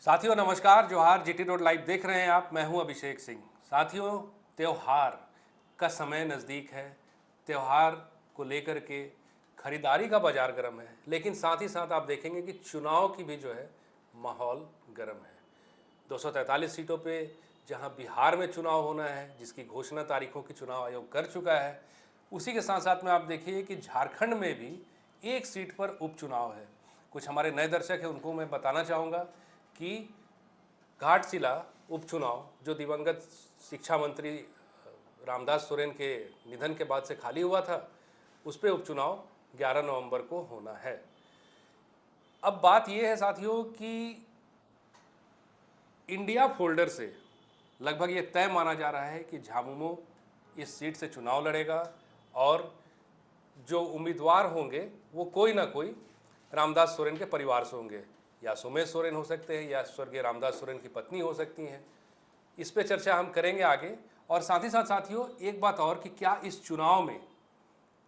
साथियों नमस्कार, जोहार। जीटी रोड लाइव देख रहे हैं आप। मैं हूं अभिषेक सिंह। साथियों, त्योहार का समय नज़दीक है। त्योहार को लेकर के खरीदारी का बाजार गर्म है, लेकिन साथ ही साथ आप देखेंगे कि चुनाव की भी जो है माहौल गर्म है। 243 सीटों पे जहां बिहार में चुनाव होना है, जिसकी घोषणा तारीखों की चुनाव आयोग कर चुका है, उसी के साथ साथ में आप देखिए कि झारखंड में भी एक सीट पर उपचुनाव है। कुछ हमारे नए दर्शक हैं, उनको मैं बताना चाहूँगा कि घाटशिला उपचुनाव जो दिवंगत शिक्षा मंत्री रामदास सोरेन के निधन के बाद से खाली हुआ था, उस पर उपचुनाव 11 नवंबर को होना है। अब बात यह है साथियों कि इंडिया फोल्डर से लगभग ये तय माना जा रहा है कि झामुमो इस सीट से चुनाव लड़ेगा और जो उम्मीदवार होंगे वो कोई ना कोई रामदास सोरेन के परिवार से होंगे। या सोमेश सोरेन हो सकते हैं या स्वर्गीय रामदास सोरेन की पत्नी हो सकती हैं। इस पे चर्चा हम करेंगे आगे। और साथ ही साथ साथियों एक बात और कि क्या इस चुनाव में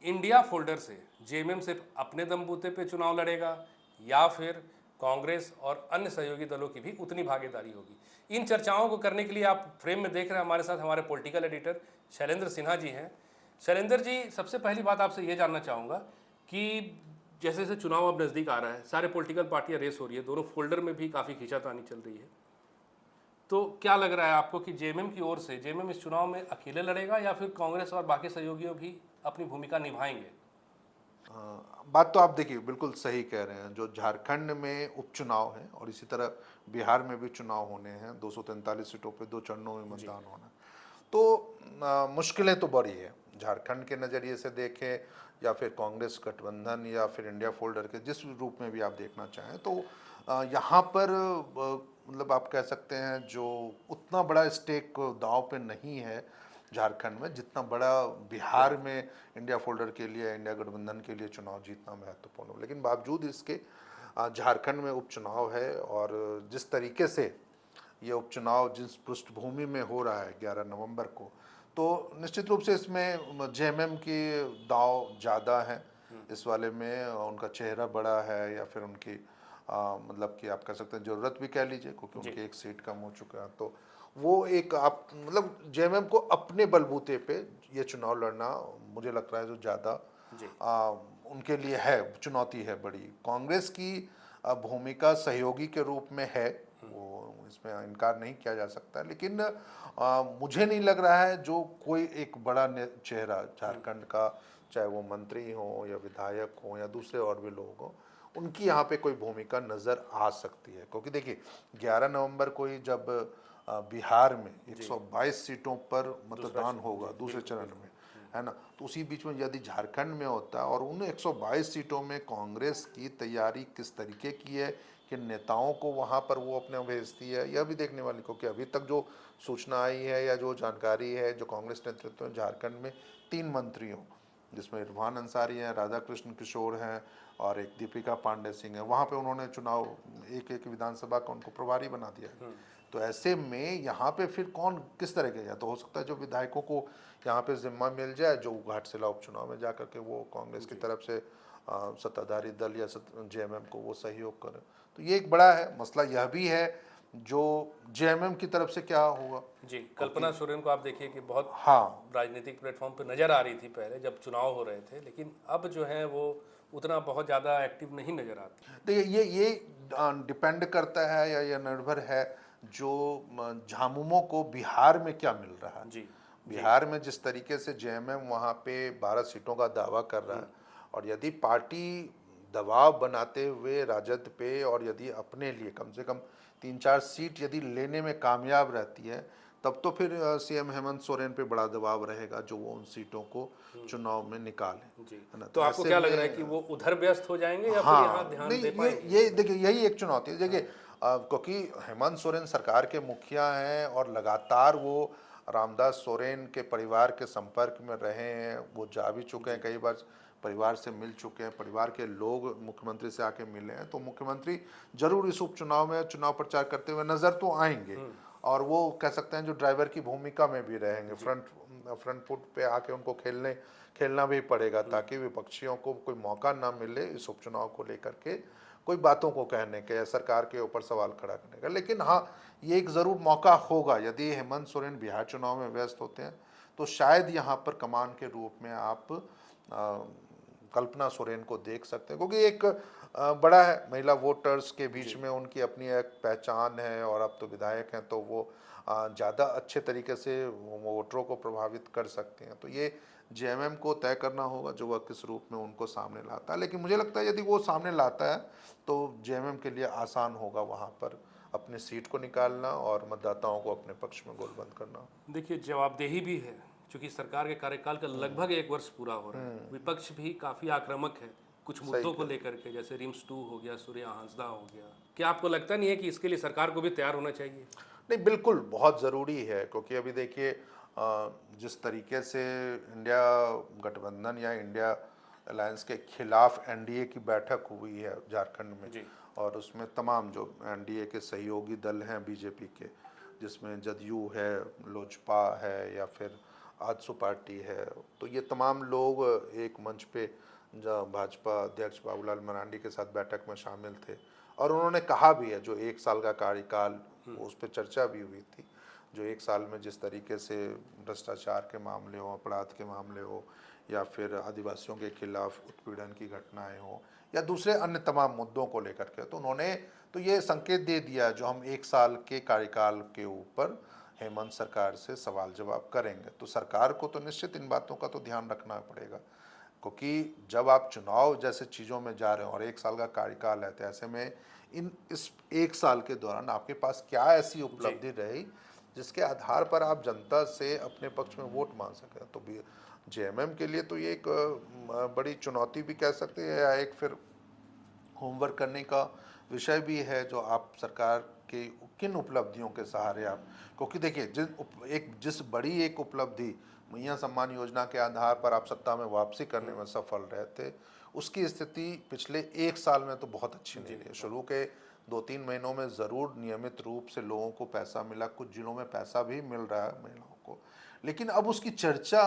इंडिया फोल्डर से जेएमएम सिर्फ अपने दमबूते पे चुनाव लड़ेगा या फिर कांग्रेस और अन्य सहयोगी दलों की भी उतनी भागीदारी होगी। इन चर्चाओं को करने के लिए आप फ्रेम में देख रहे हैं हमारे साथ हमारे पॉलिटिकल एडिटर शैलेंद्र सिन्हा जी हैं। शैलेंद्र जी, सबसे पहली बात आपसे ये जानना चाहूँगा कि जैसे जैसे चुनाव अब नज़दीक आ रहा है, सारे पॉलिटिकल पार्टियां रेस हो रही है, दोनों फोल्डर में भी काफ़ी खींचातानी चल रही है, तो क्या लग रहा है आपको कि जेएमएम की ओर से जेएमएम इस चुनाव में अकेले लड़ेगा या फिर कांग्रेस और बाकी सहयोगियों भी अपनी भूमिका निभाएंगे? बात तो आप देखिए बिल्कुल सही कह रहे हैं। जो झारखंड में उपचुनाव है और इसी तरह बिहार में भी चुनाव होने हैं, 243 सीटों पे 2 चरणों में मतदान होना है, तो मुश्किलें तो बड़ी है। झारखंड के नज़रिए से देखें या फिर कांग्रेस गठबंधन या फिर इंडिया फोल्डर के जिस रूप में भी आप देखना चाहें, तो यहाँ पर मतलब आप कह सकते हैं जो उतना बड़ा स्टेक दांव पे नहीं है झारखंड में, जितना बड़ा बिहार में इंडिया फोल्डर के लिए, इंडिया गठबंधन के लिए चुनाव जीतना महत्वपूर्ण हो। लेकिन बावजूद इसके झारखंड में उपचुनाव है और जिस तरीके से ये उपचुनाव जिस पृष्ठभूमि में हो रहा है 11 नवंबर को, तो निश्चित रूप से इसमें जेएमएम की दाव ज़्यादा है। इस वाले में उनका चेहरा बड़ा है या फिर उनकी मतलब कि आप कह सकते हैं ज़रूरत भी कह लीजिए, क्योंकि उनकी एक सीट कम हो चुका है। तो वो एक आप मतलब जेएमएम को अपने बलबूते पे ये चुनाव लड़ना मुझे लगता है जो ज़्यादा उनके लिए है, चुनौती है बड़ी। कांग्रेस की भूमिका सहयोगी के रूप में है, वो इसमें इनकार नहीं किया जा सकता, लेकिन मुझे नहीं लग रहा है जो कोई एक बड़ा चेहरा झारखंड का, चाहे वो मंत्री हो या विधायक हो या दूसरे और भी लोग हों, उनकी यहाँ पे कोई भूमिका नज़र आ सकती है। क्योंकि देखिए 11 नवंबर को ही जब बिहार में 122 सीटों पर मतदान होगा दूसरे चरण में, है ना, तो उसी बीच में यदि झारखंड में होता है और उन 122 सीटों में कांग्रेस की तैयारी किस तरीके की है, कि नेताओं को वहाँ पर वो अपने भेजती है, यह भी देखने वाली। क्योंकि अभी तक जो सूचना आई है या जो जानकारी है, जो कांग्रेस नेतृत्व में झारखंड में 3 मंत्री हों, जिसमें इरफान अंसारी हैं, राधा कृष्ण किशोर हैं और एक दीपिका पांडे सिंह है, वहाँ पे उन्होंने चुनाव एक एक विधानसभा का उनको प्रभारी बना दिया है। तो ऐसे में यहाँ पे फिर कौन किस तरह के, या तो हो सकता है जो विधायकों को यहाँ पे जिम्मा मिल जाए, जो घाटशिला उपचुनाव में जाकर के वो कांग्रेस की तरफ से सत्ताधारी दल या जेएमएम को वो सहयोग करे। तो ये एक बड़ा है मसला। यह भी है जो जेएमएम की तरफ से क्या होगा। जी, कल्पना सोरेन को आप देखिए कि बहुत हाँ, राजनीतिक प्लेटफॉर्म पे नज़र आ रही थी पहले जब चुनाव हो रहे थे, लेकिन अब जो है वो उतना बहुत ज़्यादा एक्टिव नहीं नज़र आती। तो ये डिपेंड करता है या ये निर्भर है जो झामुमो को बिहार में क्या मिल रहा है। जी, बिहार में जिस तरीके से जेएमएम वहाँ पे 12 सीटों का दावा कर रहा है, और यदि पार्टी दबाव बनाते हुए राजद पे और यदि अपने लिए कम से कम 3-4 सीट यदि लेने में कामयाब रहती है, तब तो फिर सीएम हेमंत सोरेन पे बड़ा दबाव रहेगा जो वो उन सीटों को चुनाव में निकालें, जी। है ना। तो आपको ऐसे क्या लग रहा है में कि वो उधर व्यस्त हो जाएंगे या फिर यहाँ हाँ, ध्यान नहीं, दे पाएंगे? ये देखिए यही एक चुनौती है। देखिए क्योंकि हेमंत सोरेन सरकार के मुखिया हैं और लगातार वो रामदास सोरेन के परिवार के संपर्क में रहे हैं, वो जा भी चुके हैं, कई बार परिवार से मिल चुके हैं, परिवार के लोग मुख्यमंत्री से आके मिले हैं, तो मुख्यमंत्री जरूर इस उपचुनाव में चुनाव प्रचार करते हुए नजर तो आएंगे, और वो कह सकते हैं जो ड्राइवर की भूमिका में भी रहेंगे, फ्रंट फुट पे आके उनको खेलना भी पड़ेगा, ताकि विपक्षियों को कोई मौका ना मिले इस उपचुनाव को लेकर के कोई बातों को कहने के या सरकार के ऊपर सवाल खड़ा करने का। लेकिन हाँ, ये एक ज़रूर मौका होगा, यदि हेमंत सोरेन बिहार चुनाव में व्यस्त होते हैं तो शायद यहाँ पर कमान के रूप में आप कल्पना सोरेन को देख सकते हैं, क्योंकि एक बड़ा है, महिला वोटर्स के बीच में उनकी अपनी एक पहचान है, और अब तो विधायक हैं तो वो ज़्यादा अच्छे तरीके से वोटरों को प्रभावित कर सकते हैं। तो ये जेएमएम को तय करना होगा जो वह किस रूप में उनको सामने लाता है। लेकिन मुझे लगता है यदि वो सामने लाता है तो जेएमएम के लिए आसान होगा वहाँ पर अपनी सीट को निकालना और मतदाताओं को अपने पक्ष में गोलबंद करना। देखिए, जवाबदेही भी है, क्योंकि सरकार के कार्यकाल का लगभग 1 वर्ष पूरा हो रहा है। विपक्ष भी काफ़ी आक्रामक है कुछ मुद्दों को लेकर के, जैसे रिम्स 2 हो गया, सूर्या हांसदा हो गया। क्या आपको लगता नहीं है कि इसके लिए सरकार को भी तैयार होना चाहिए? नहीं, बिल्कुल बहुत ज़रूरी है, क्योंकि अभी देखिए जिस तरीके से इंडिया गठबंधन या इंडिया अलायंस के खिलाफ एनडीए की बैठक हुई है झारखंड में जी। और उसमें तमाम जो एनडीए के सहयोगी दल हैं बीजेपी के, जिसमें जदयू है, लोजपा है या फिर आजसू पार्टी है, तो ये तमाम लोग एक मंच पे भाजपा अध्यक्ष बाबूलाल मरांडी के साथ बैठक में शामिल थे। और उन्होंने कहा भी है, जो 1 साल का कार्यकाल, उस पर चर्चा भी हुई थी, जो 1 साल में जिस तरीके से भ्रष्टाचार के मामले हो, अपराध के मामले हो, या फिर आदिवासियों के खिलाफ उत्पीड़न की घटनाएं हो, या दूसरे अन्य तमाम मुद्दों को लेकर के, तो उन्होंने तो ये संकेत दे दिया जो हम 1 साल के कार्यकाल के ऊपर हेमंत सरकार से सवाल जवाब करेंगे। तो सरकार को तो निश्चित इन बातों का तो ध्यान रखना पड़ेगा, क्योंकि जब आप चुनाव जैसे चीज़ों में जा रहे हो और 1 साल का कार्यकाल है, तो ऐसे में इस 1 साल के दौरान आपके पास क्या ऐसी उपलब्धि रही जिसके आधार पर आप जनता से अपने पक्ष में वोट मांग सकें। तो जेएमएम के लिए तो ये एक बड़ी चुनौती भी कह सकते हैं, या एक फिर होमवर्क करने का विषय भी है, जो आप सरकार के किन उपलब्धियों के सहारे आप, क्योंकि देखिए जिस बड़ी एक उपलब्धि मैया सम्मान योजना के आधार पर आप सत्ता में वापसी करने में सफल रहे थे, उसकी स्थिति पिछले 1 साल में तो बहुत अच्छी नहीं रही। शुरू के 2-3 महीनों में ज़रूर नियमित रूप से लोगों को पैसा मिला, कुछ जिलों में पैसा भी मिल रहा है महिलाओं को, लेकिन अब उसकी चर्चा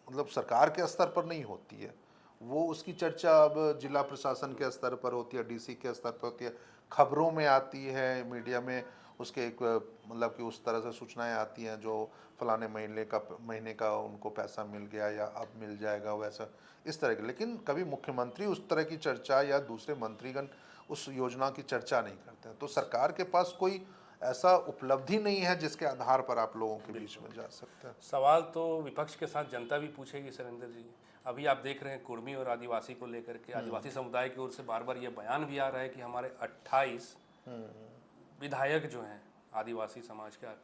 मतलब सरकार के स्तर पर नहीं होती है, वो उसकी चर्चा अब जिला प्रशासन के स्तर पर होती है, डीसी के स्तर पर होती है, खबरों में आती है, मीडिया में उसके एक मतलब कि उस तरह से सूचनाएं आती हैं जो फलाने महीने का उनको पैसा मिल गया या अब मिल जाएगा, वैसा इस तरह के। लेकिन कभी मुख्यमंत्री उस तरह की चर्चा या दूसरे मंत्रीगण उस योजना की चर्चा नहीं करते हैं। तो सरकार के पास कोई ऐसा उपलब्धि नहीं है जिसके आधार पर आप लोगों के बीच में जा सकते हैं। सवाल तो विपक्ष के साथ जनता भी पूछेगी सुरेंद्र जी। अभी आप देख रहे हैं कुर्मी और आदिवासी को लेकर के, आदिवासी समुदाय की ओर से बार बार ये बयान भी आ रहा है कि हमारे 28 विधायक जो हैं आदिवासी समाज का,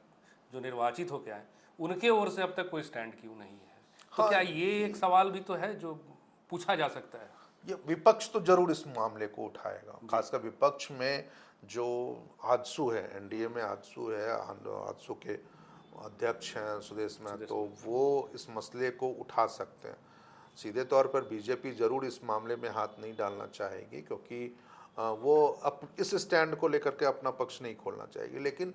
जो निर्वाचित होकर आए, उनके ओर से अब तक कोई स्टैंड क्यों नहीं है? तो क्या ये एक सवाल भी तो है जो पूछा जा सकता है? ये विपक्ष तो जरूर इस मामले को उठाएगा, खासकर विपक्ष में जो आजसू है, एनडीए में आजसू है, आजसू के अध्यक्ष हैं सुदेश महतो, तो वो इस मसले को उठा सकते हैं। सीधे तौर पर बीजेपी जरूर इस मामले में हाथ नहीं डालना चाहेगी, क्योंकि वो इस स्टैंड को लेकर के अपना पक्ष नहीं खोलना चाहेगी। लेकिन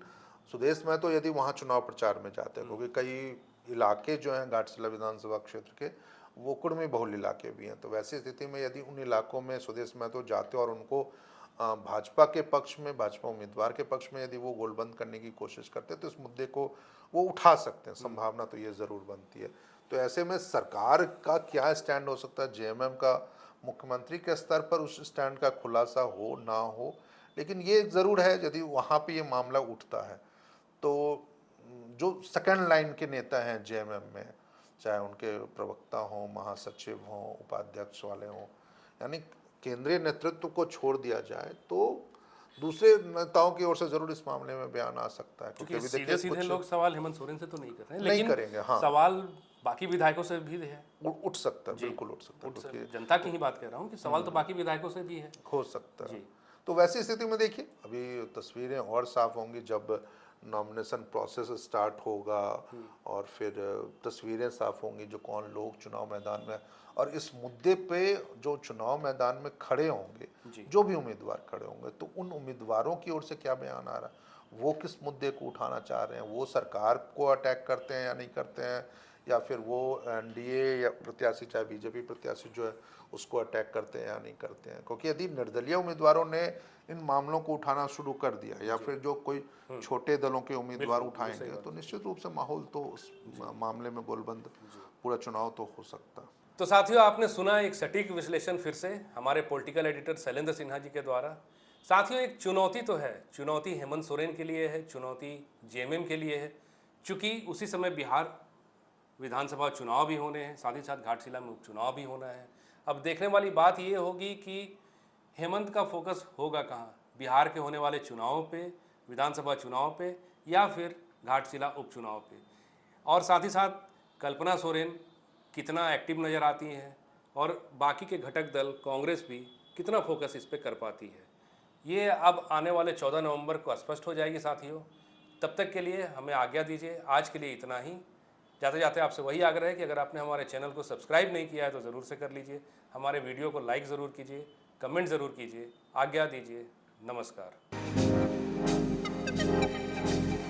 सुदेश महतो यदि वहाँ चुनाव प्रचार में जाते हैं, क्योंकि कई इलाके जो हैं घाटशिला विधानसभा क्षेत्र के, वो कुर्मी बहुल इलाके भी हैं, तो वैसी स्थिति में यदि उन इलाकों में सुदेश महतो जाते और उनको भाजपा के पक्ष में, भाजपा उम्मीदवार के पक्ष में यदि वो गोलबंद करने की कोशिश करते हैं, तो इस मुद्दे को वो उठा सकते हैं, संभावना तो ये ज़रूर बनती है। तो ऐसे में सरकार का क्या स्टैंड हो सकता है, जेएमएम का मुख्यमंत्री के स्तर पर उस स्टैंड का खुलासा हो ना हो, लेकिन ये ज़रूर है यदि वहाँ पे ये मामला उठता है तो जो सेकंड लाइन के नेता हैं जेएमएम में, चाहे उनके प्रवक्ता हों, महासचिव हों, उपाध्यक्ष वाले हों, यानी केंद्रीय नेतृत्व को छोड़ दिया जाए तो दूसरे नेताओं की ओर से जरूर इस मामले में बयान आ सकता है, क्योंकि सीधे लोग सवाल हेमंत सोरेन से तो नहीं कर रहे हैं, नहीं लेकिन करेंगे। हाँ, सवाल बाकी विधायकों से भी है, उठ सकता है, बिल्कुल उठ सकता है, जनता की ही बात कर रहा हूँ कि सवाल तो बाकी विधायकों से भी है, हो सकता है। तो वैसी स्थिति में देखिए अभी तस्वीरें और साफ होंगी जब नॉमिनेशन प्रोसेस स्टार्ट होगा और फिर तस्वीरें साफ होंगी जो कौन लोग चुनाव मैदान में, और इस मुद्दे पे जो चुनाव मैदान में खड़े होंगे, जो भी उम्मीदवार खड़े होंगे, तो उन उम्मीदवारों की ओर से क्या बयान आ रहा है, वो किस मुद्दे को उठाना चाह रहे हैं, वो सरकार को अटैक करते हैं या नहीं करते हैं, या फिर वो एनडीए या प्रत्याशी चाहे बीजेपी प्रत्याशी जो है उसको अटैक करते हैं या नहीं करते हैं। क्योंकि यदि निर्दलीय उम्मीदवारों ने इन मामलों को उठाना शुरू कर दिया या फिर जो कोई छोटे दलों के उम्मीदवार उठाएंगे तो निश्चित रूप से माहौल तो उस मामले में गोलबंद पूरा चुनाव तो हो सकता है। तो साथियों, आपने सुना एक सटीक विश्लेषण फिर से हमारे पॉलिटिकल एडिटर शैलेंद्र सिन्हा जी के द्वारा। साथियों, एक चुनौती तो है, चुनौती हेमंत सोरेन के लिए है, चुनौती जेएमएम के लिए है, चूँकि उसी समय बिहार विधानसभा चुनाव भी होने हैं, साथ ही साथ घाटशिला में उपचुनाव भी होना है। अब देखने वाली बात ये होगी कि हेमंत का फोकस होगा कहाँ, बिहार के होने वाले चुनावों पे, विधानसभा चुनाव पे, या फिर घाटशिला उपचुनाव पे। और साथ ही साथ कल्पना सोरेन कितना एक्टिव नज़र आती हैं और बाकी के घटक दल कांग्रेस भी कितना फोकस इस पे कर पाती है, ये अब आने वाले 14 नवंबर को स्पष्ट हो जाएगी साथियों। तब तक के लिए हमें आज्ञा दीजिए, आज के लिए इतना ही। जाते जाते आपसे वही आग्रह है कि अगर आपने हमारे चैनल को सब्सक्राइब नहीं किया है तो ज़रूर से कर लीजिए, हमारे वीडियो को लाइक ज़रूर कीजिए, कमेंट ज़रूर कीजिए। आज्ञा दीजिए, नमस्कार।